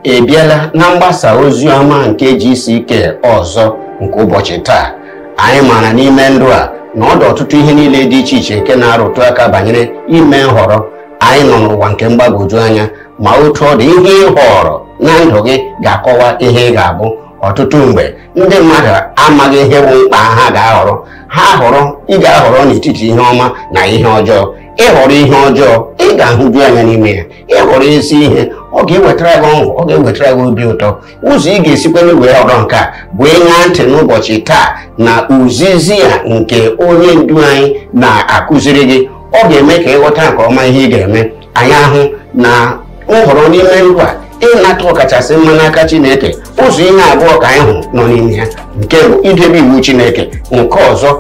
ebiela na mgbasa ozi ọma nke GCK ọzọ nke ụbọchị taa. Anyị mara n'ime ndụ a na ọ dị ọtụtụ ihe niile dị iche iche nke na-arụtụ aka banyere ime nhọrọ. Anyị nọ n'ụwa nke mgbagwoju anya, ma otu ọ dị ihe ị họrọ na ndụ gị ga-akọwa ihe ị ga-abụ. Ọtụtụ mgbe ndị mmadụ amaghị ihe bụ mkpa ha ga-ahọrọ. Ha họrọ, ị ga-ahọrọ n'etiti ihe ọma na ihe ọjọọ. Ịhọrọ ihe ọjọọ, ị ga-ahụju anya n'ime ya. Ịhọrọ ezi ihe, ọ ga-ewetara gị ọṅụ, ọ ga-ewetara gị obi ụtọ. Ụzọ ị ga-esikwa wee họrọ nke a bụ ịṅa ntị n'ụbọchị taa na ozizi a nke onye ndu anyị na-akụziri gị. Ọ ga-eme ka ịghọta nke ọma ihe ị ga-eme. Anyị ahụ na nhọrọ n'ime ndụ a, ịnata ọkachasị mma n'aka Chineke. Ụzọ ihe abụọ ka anyị hụ nọ n'ime ya. Nke bụ idebe iwu Chineke, nke ọzọ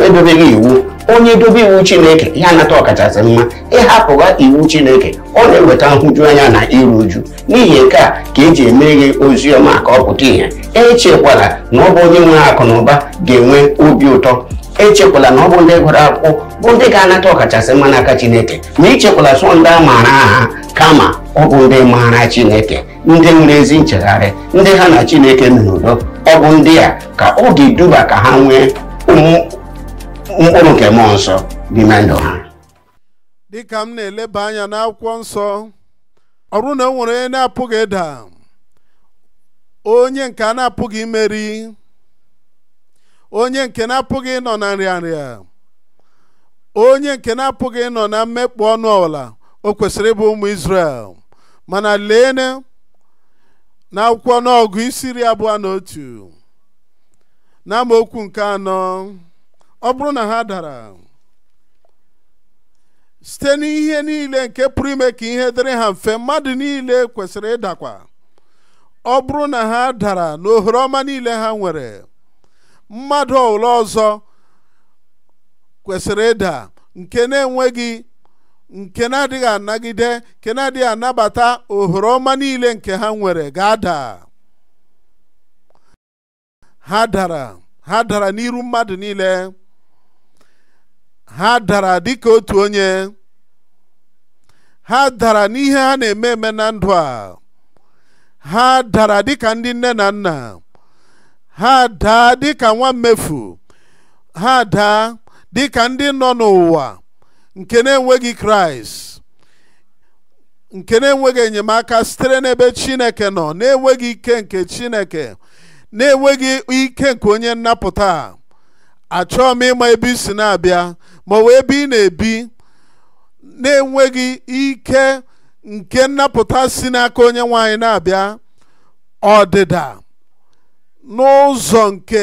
edobeghị iwu. Onye dobe iwu Chineke ya anata ọkachasị mma. Ịhapụga iwu Chineke, ọ na-eweta nhụju anya na iru uju. N'ihi nke a ka eji eme gị ozi ọma ka ọ pụta ihe. Echekwala na ọ bụ onye nwere akụ na ụba ga-enwe obi ụtọ. Echekwala na ọ bụ ndị gụrụ akwụkwọ bụ ndị ga-anata ọkachasị mma n'aka Chineke. Ma ichekwala sọ ndị a maara aha, kama ọ bụ ndị maara Chineke, ndị nwere ezi nchegharị, ndị ha na Chineke nọ n'udo. Ọ bụ ndị a ka ọ ga-eduba ka ha nwee mkpụrụ nke mmụọ nsọ n'ime ndụ ha. Dịka m na-eleba anya n'akwụkwọ nsọ, ọ bụrụ na o nwere onye na-apụghị ịda, onye nke a na-apụghị imeri, onye nke na-apụghị ịnọ na nrịanrịa, onye nke na-apụghị ịnọ na mmekpu ọnụ ọbụla, o kwesịrị ịbụ ụmụ Izrel. Mana lee n'akwụkwọ n'ọgụ isi 21 n'amaokwu nke 4, ọ bụrụ na ha dara site n'ihe niile nke pụrụ ime ka ihe dịrị ha mfe, mmadụ niile kwesịrị ịdakwa. Ọ bụrụ na ha dara n'ohere ọma niile ha nwere, mmadụ ọbụla ọzọ kwesịrị ịda, nke na-enweghị, nke na-adịghị anagide, nke na-adịghị anabata ohere ọma niile nke ha nwere ga-ada. Ha dara n'iru mmadụ niile. Ha dara dịka otu onye. Ha dara n'ihe ha na-eme na ndụ a. Ha dara dịka ndị nne na nna. Ha daa dịka nwa mmefu. Ha daa dịka ndị nọ n'ụwa nke na-enweghị Kraịst, nke na-enweghị enyemaka sitere n'ebe Chineke nọ, na-enweghị ike nke Chineke, na-enweghị ike nke onye nnapụta. Achọọ m ịma ebe i si na-abịa, ma ọ bụ ebe ị na-ebi, na-enweghị ike nke nnapụta si n'aka onye nwanyị na-abịa. Ọdịda n'ụzọ nke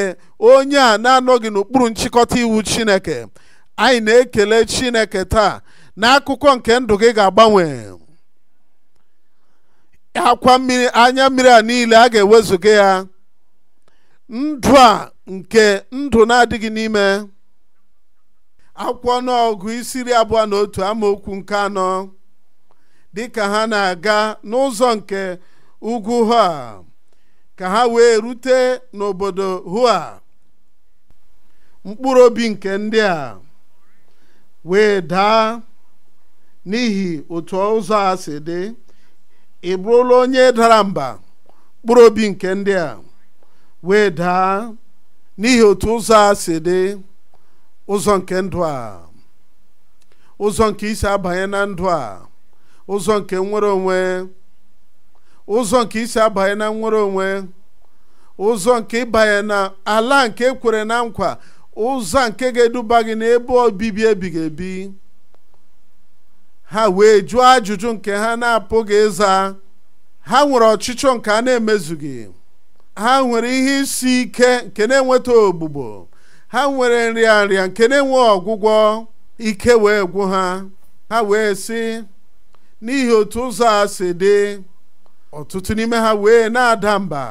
onye a na-anọghị n'okpuru nchịkọta iwu Chineke. Anyị na-ekele Chineke taa na akụkọ nke ndụ gị ga-agbanwe. Akwa mmiri, anya mmiri a niile a ga-ewezuga ya. Ndụ a nke ndụ na-adịghị n'ime. Akwụkwọ n'ọgụ isi 21 amaokwu nke 4, dịka ha na-aga n'ụzọ nke ugwu Hua ka ha wee rute n'obodo Hua, mkpụrụ obi nke ndị a wee daa n'ihi otu ụzọ a si dị. Ị bụrụla onye dara mba, mkpụrụ obi nke ndị a wee daa n'ihi otu ụzọ a si dị. Ụzọ nke ndụ a, ụzọ nke isi abanye na ndụ a, ụzọ nke nwere onwe, ụzọ nke isi abanye na nwere onwe, ụzọ nke ịbanye na ala nke ekwere na nkwa, ụzọ nke ga-eduba gị n'ebe obibi ebighị ebi. Ha wee jụọ ajụjụ nke ha na-apụghị ịza. Ha nwere ọchịchọ nke a na-emezughị. Ha nwere ihe isi ike nke na-enweta ogbugbo. Ha nwere nrịanrịa nke na-enwe ọgwụgwọ. Ike wee gwụ ha. Ha wee sị, n'ihi otu ụzọ a si dị, ọtụtụ n'ime ha wee na-ada mba.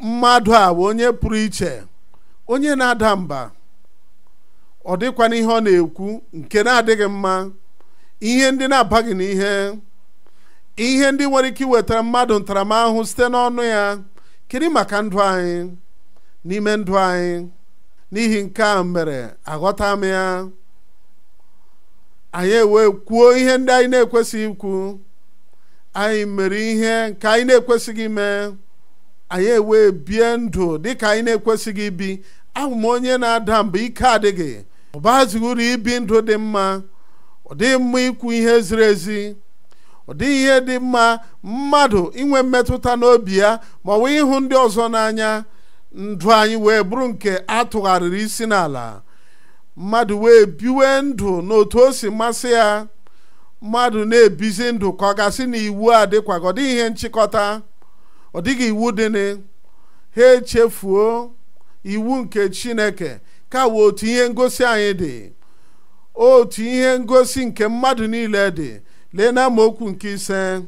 Mmadụ a bụ onye pụrụ iche, onye na-ada mba. Ọ dịkwa n'ihe ọ na-ekwu nke na-adịghị mma, ihe ndị na-abaghị n'ihe, ihe ndị nwere ike iwetara mmadụ ntaramahụhụ site n'ọnụ ya. Kedu maka ndụ anyị, n'ime ndụ anyị? N'ihi nke a mere aghọta m ya. Anyị wee kwuo ihe ndị anyị na-ekwesịghị ikwu. anyị mere ihe nke anyị na-ekwesịghị ime, anyị ewee bie ndụ dịka anyị na-ekwesịghị ibi. Ahụ m onye na-ada mba, ike adịghị, ọ bazighị uru ibi ndụ dị mma, ọ dịghị mma ikwu ihe ziri ezi, ọ dịghị ihe dị mma mmadụ inwe mmetụta n'obi ya ma ọ bụ ịhụ ndị ọzọ n'anya. Ndụ anyị wee bụrụ nke atụgharịrị isi n'ala, mmadụ wee biwe ndụ n'otu o si masị ya. Mmadụ na-ebizi ndụ ka ọ gasị na iwu a dịkwa, ọ dịghị ihe nchịkọta, ọ dịghị iwu dịnị. Ha echefuo iwu nke Chineke ka wee otu ihe ngosi anyị dị, otu ihe ngosi nke mmadụ niile dị. Lee na amaokwu nke 5,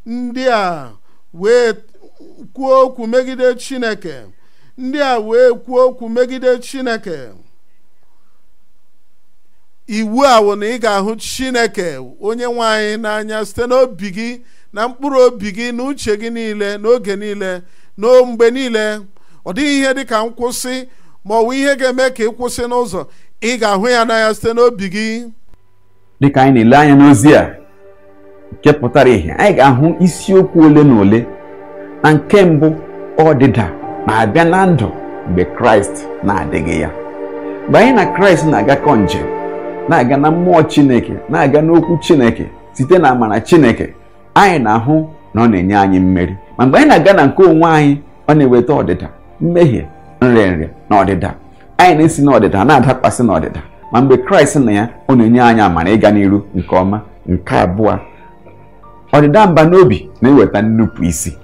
ndị a wee kwuo okwu megide Chineke, ndị a wee kwuo okwu megide Chineke. Iwu a wụ na ị ga-ahụ Chineke onye nwe anyị n'anya site n'obi gị na mkpụrụ obi gị na uche gị niile n'oge niile na mgbe niile. Ọ dịghị ihe dị ka nkwụsị ma ọ bụ ihe ga-eme ka ị kwụsị n'ụzọ. Ị ga-ahụ ya n'anya site n'obi gị. Dịka anyị na-ele anya n'ozi a nke pụtara ihe, anyị ga-ahụ isiokwu ole na ole. Na nke mbụ, ọdịda na-abịa na ndụ mgbe Kraịst na-adịghị ya. Mgbe anyị na Kraịst na-agakọ njem, na-aga na mmụọ Chineke, na-aga n'okwu Chineke site na amara Chineke, anyị na-ahụ na ọ na-enye anyị mmeri. Ma mgbe anyị na-aga na nke onwe anyị, ọ na-eweta ọdịda, mmehie, nrịanrịa na ọdịda. Anyị na-esi n'ọdịda na-adakwasị n'ọdịda. Ma mgbe Kraịst na ya, ọ na-enye anyị amara ịga n'iru nke ọma. Nke abụọ, ọdịda mba n'obi na-eweta nnupụ isi,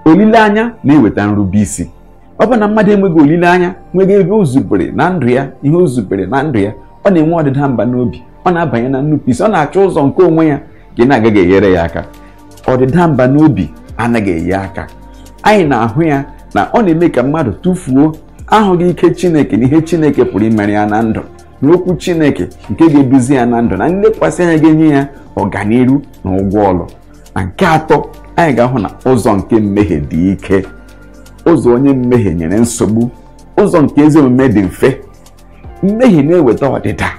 olileanya na-eweta nrube isi. Ọ bụ na mmadụ enweghị olileanya, nweghị ebe o zubere na ndụ ya, ihe o zubere na ndụ ya, ọ na-enwe ọdịda mba n'obi, ọ na-abanye na nnupụ isi, ọ na-achọ ụzọ nke onwe ya nke na-agaghị enyere ya aka. Ọdịda mba n'obi anaghị enye aka. Anyị na-ahụ ya na ọ na-eme ka mmadụ tụfuo ahụghị ike Chineke na ihe Chineke pụrụ imere ya na ndụ, na okwu Chineke nke ga-eduzi ya na ndụ, na nlekwasị anya ga-enye ya ọganiru na ụgwọ ọlụ. Na nke atọ, anyị ga-ahụ na ụzọ nke mmehie dị ike. Ụzọ onye mmehie nyere nsogbu, ụzọ nke ezi omume dị mfe. Mmehie na-eweta ọdịda.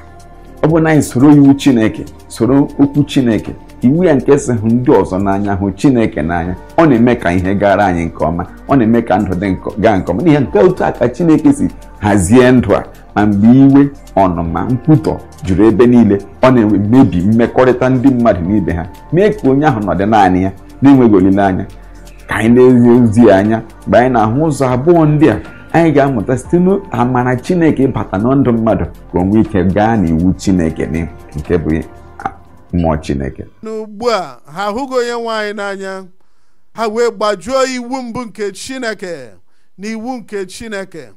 Ọ bụ na anyị soro iwu Chineke, soro okwu Chineke, iwu ya nke si hụ ndị ọzọ n'anya, hụ Chineke n'anya, ọ na-eme ka ihe gara anyị nke ọma, ọ na-eme ka ndụ dị gaa nke ọma. N'ihi nke otu a ka Chineke si hazie ndụ a. Ma mgbe iwe, ọnụma, nkwutọ juru ebe niile, ọ na-emebi mmekọrịta ndị mmadụ n'ibe ha, mee ka onye ahụ nọdụ naanị ya na-enweghị olileanya. Ka anyị na-ezi ozi anya, mgbe anyị na-ahụ ụzọ abụọ ndị a, anyị ga-amụta site n'amara Chineke ịbata na ndụ mmadụ ka o nwee ike gaa n'iwu Chineke nke bụ mmụọ Chineke. N'ugbu a, ha ahụghị onye nwe anyị n'anya, ha wee gbajuo iwu mbụ nke Chineke na iwu nke Chineke.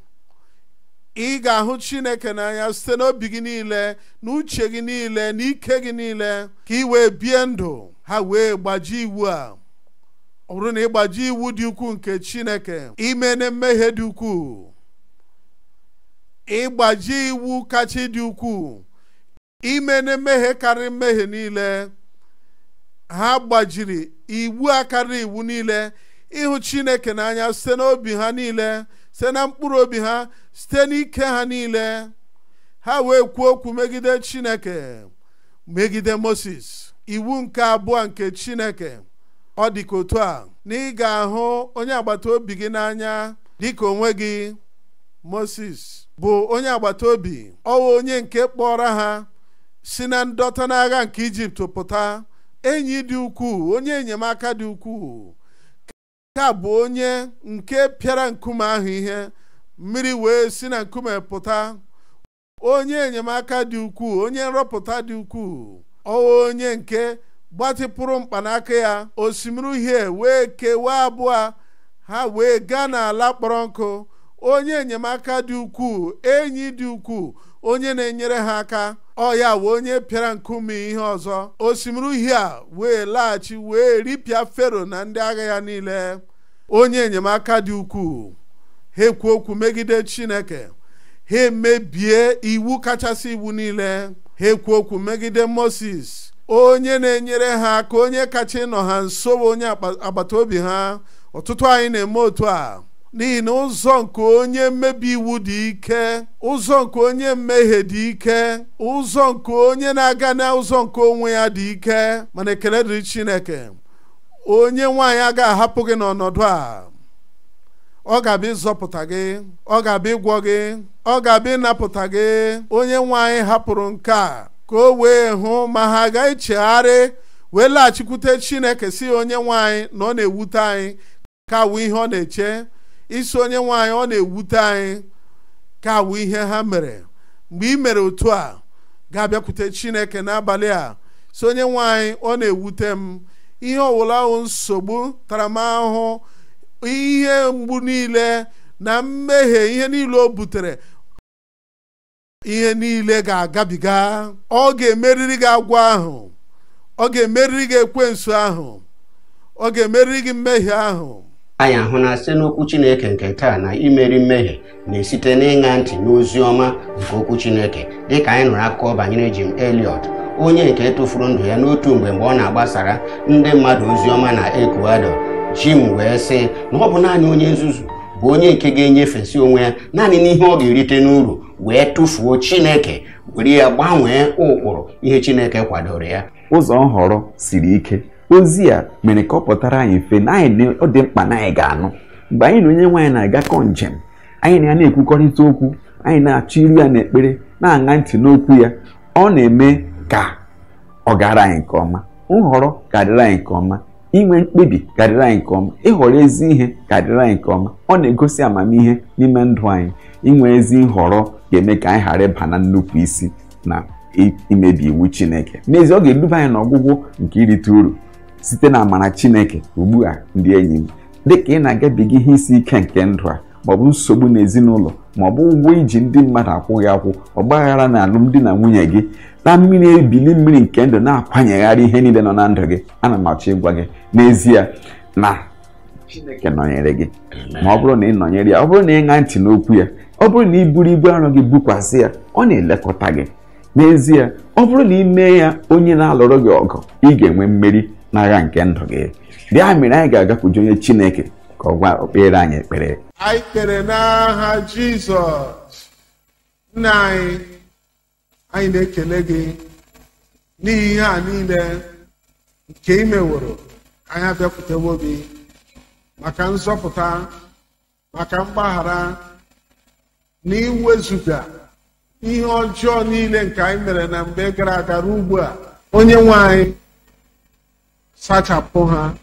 Ị ga-ahụ Chineke n'anya site n'obi gị niile na uche gị niile na ike gị niile ka ị wee bie ndụ. Ha wee gbaji iwu a. Ọ bụrụ na ị gbaji iwu dị ukwuu nke Chineke, ime na mmehie dị ukwuu, ịgbaji iwu kacha dị ukwuu, ime na mmehie karịrị mmehie niile. Ha gbajiri iwu a karịrị iwu niile, ịhụ Chineke n'anya site n'obi ha niile, site na mkpụrụ obi ha, site n'ike ha niile. Ha wee kwuo okwu megide Chineke, megide Moses. Iwu nke abụọ nke Chineke ọ dị ka otu a, na ị ga-ahụ onye agbata obi gị n'anya dịka onwe gị. Moses bụ onye agbata obi, ọ bụ onye nke kpọrọ ha si na ndọta n'agha nke Ijipt pụta, enyi dị ukwuu, onye enyemaka dị ukwuu. Ka bụ onye nke pịara nkume ahụ ihe, mmiri wee si na nkume pụta. Onye enyemaka dị ukwuu, onye nrọpụta dị ukwuu. Ọ onye nke gbatịpụrụ mkpanaka ya, osimiri uhie wee kewaa abụọ, ha wee gaa n'ala kpọrọ nkụ. Onye enyemaka dị ukwuu, enyi dị ukwuu, onye na-enyere ha aka. Ọ ya wee onye pịara nkume ihe ọzọ, osimiri uhie a wee laghachi wee ripịa Fero na ndị agha ya niile. Onye enyemaka dị ukwuu. Ha ekwu okwu megide Chineke, ha emebie iwu kachasị iwu niile. Ha ekwu okwu megide Moses, onye na-enyere ha aka, onye kacha ịnọ ha nso, onye agbata obi ha. Ọtụtụ anyị na-eme otu a. n'ihi na ụzọ nke onye mmebi iwu dị ike, ụzọ nke onye mmehie dị ike, ụzọ nke onye na-aga n'ụzọ nke onwe ya dị ike. Mana ekele dịrị Chineke, onye nwaanyị agaghị ahapụ gị n'ọnọdụ a. Ọ ga-abịa ịzọpụta gị, ọ ga-abịa ịgwọ gị, ọ ga-abịa ịnapụta gị. Onye nwaanyị hapụrụ nke a ka o wee hụ ma ha agaghị chegharị wee laghachikwute Chineke, si onye nwaanyị na ọ na-ewute anyị ka awụ ihe ọ na-eche. Isi onye nwaanyị ọ na-ewute anyị ka awụ ihe ha mere. Mgbe ị mere otu a, ga-abịakwute Chineke n'abalị a, si onye nwaanyị ọ na-ewute m. Ihe ọwụla ahụ nsogbu, taramahụhụ, ihe mgbu niile na mmehie, ihe niile o butere, ihe niile ga-agabiga. Ọ ga-emeriri gị agwọ ahụ, ọ ga-emeriri gị ekwensu ahụ, ọ ga-emeriri gị mmehie ahụ. Anyị ahụ na site n'okwu Chineke nke taa na imeri mmehie na-esite n'ịṅa ntị n'ozi ọma nke okwu Chineke, dịka anyị nụrụ akụkọ banyere Jim Elliot, onye nke tụfuru ndụ ya n'otu mgbe ọ na-agbasara ndị mmadụ ozi ọma na Ecuador. Jim wee sị na ọ bụ naanị onye nzuzu bụ onye nke ga-enyefesi onwe ya naanị n'ihe ọ ga-erite n'uru, wee tụfuo Chineke, were ya gbanwee ụkpụrụ ihe Chineke kwadoro ya. Ụzọ nhọrọ siri ike. Ozi a mere ka ọ pụtara anyị mfe na ọ dị mkpa na anyị ga-anụ. Mgbe anyị na onye nwaanyị na-agakọ njem, anyị na ya na-ekwukọrịta okwu, anyị na-achọ iru ya n'ekpere, na-aṅa ntị n'okwu ya, ọ na-eme ka ọ gara anyị nke ọma. Nhọrọ ga-adịrị anyị nke ọma, inwe mkpebi ga-adịrị anyị nke ọma, ịhọrọ ezi ihe ga-adịrị anyị nke ọma. Ọ na-egosi amamihe n'ime ndụ anyị. Inwe ezi nhọrọ ga-eme ka anyị ghara ịba na nnupụ isi na imebi iwu Chineke. N'ezie, ọ ga-eduba anyị n'ọgwụgwụ nke irite uru site na amara Chineke. Ugbu a, ndị enyi m, dịka ị na-agabiga ihe isi ike nke ndụ a, maọbụ nsogbu n'ezinụlọ, maọbụ ụgwọ iji ndị mmadụ akwụghị akwụ, ọgbaghara na alụmdi na nwunye gị, na mmiri ebili mmiri nke ndụ na-akwanyegharị ihe niile nọ na ndụ gị, ana m achọ ịgwa gị n'ezie na Chineke nọnyere gị. Ma ọ bụrụ na ị nọnyere ya, ọ bụrụ na ị ṅaa ntị n'okwu ya, ọ bụrụ na ị buru ibu arọ gị bukwasị ya, ọ na-elekọta gị. N'ezie, ọ bụrụ na ị mee ya onye na-alụrụ gị ọgụ, ị ga-enwe mmeri n'agha nke ndụ gị. Bịa mere anyị ga-agakwuje onye Chineke ka ọ gwa okpere anyị ekpere. Anyị kpere n'aha Jizọs. Nna anyị na-ekele gị n'ihi ihe a niile nke ị meworo. Anyị abịakwutewo gị maka nzọpụta, maka mgbaghara, na iwezuga ihe ọjọọ niile nke anyị mere na mgbe gara aga ruo ugbu a. Onye nwe anyị, sachapụ ha,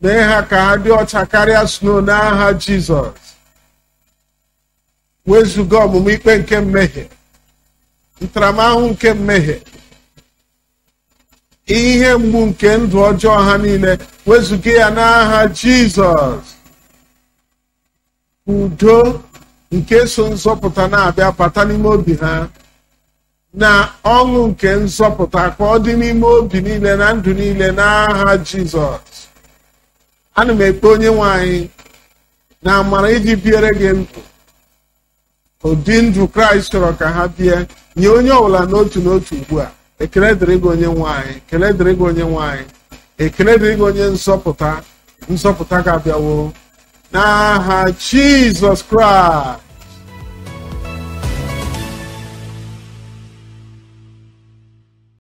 mee ha ka ha dị ọcha karịa snow n'aha Jizọs. Wezuga ọmụmụ ikpe nke mmehie, ntaramahụhụ nke mmehie, ihe mgbu nke ndụ ọjọọ ha niile, wezuga ya n'aha Jizọs. Udo nke so nzọpụta na-abịa bata n'ime obi ha, na ọṅụ nke nzọpụta ka ọ dị n'ime obi niile na ndụ niile n'aha Jizọs. Ana m ekpe onye nwaanyị na amara iji biere gị ndụ, ụdị ndụ Kraịst chọrọ ka ha bie, nye onye ọbụla n'otu n'otu ugbu a. Ekele dịrị gị onye nwaanyị, ekele dịrị gị onye nwaanyị, ekele dịrị gị onye nzọpụta. Nzọpụta ga-abịawo n'aha Jizọs Kraịst.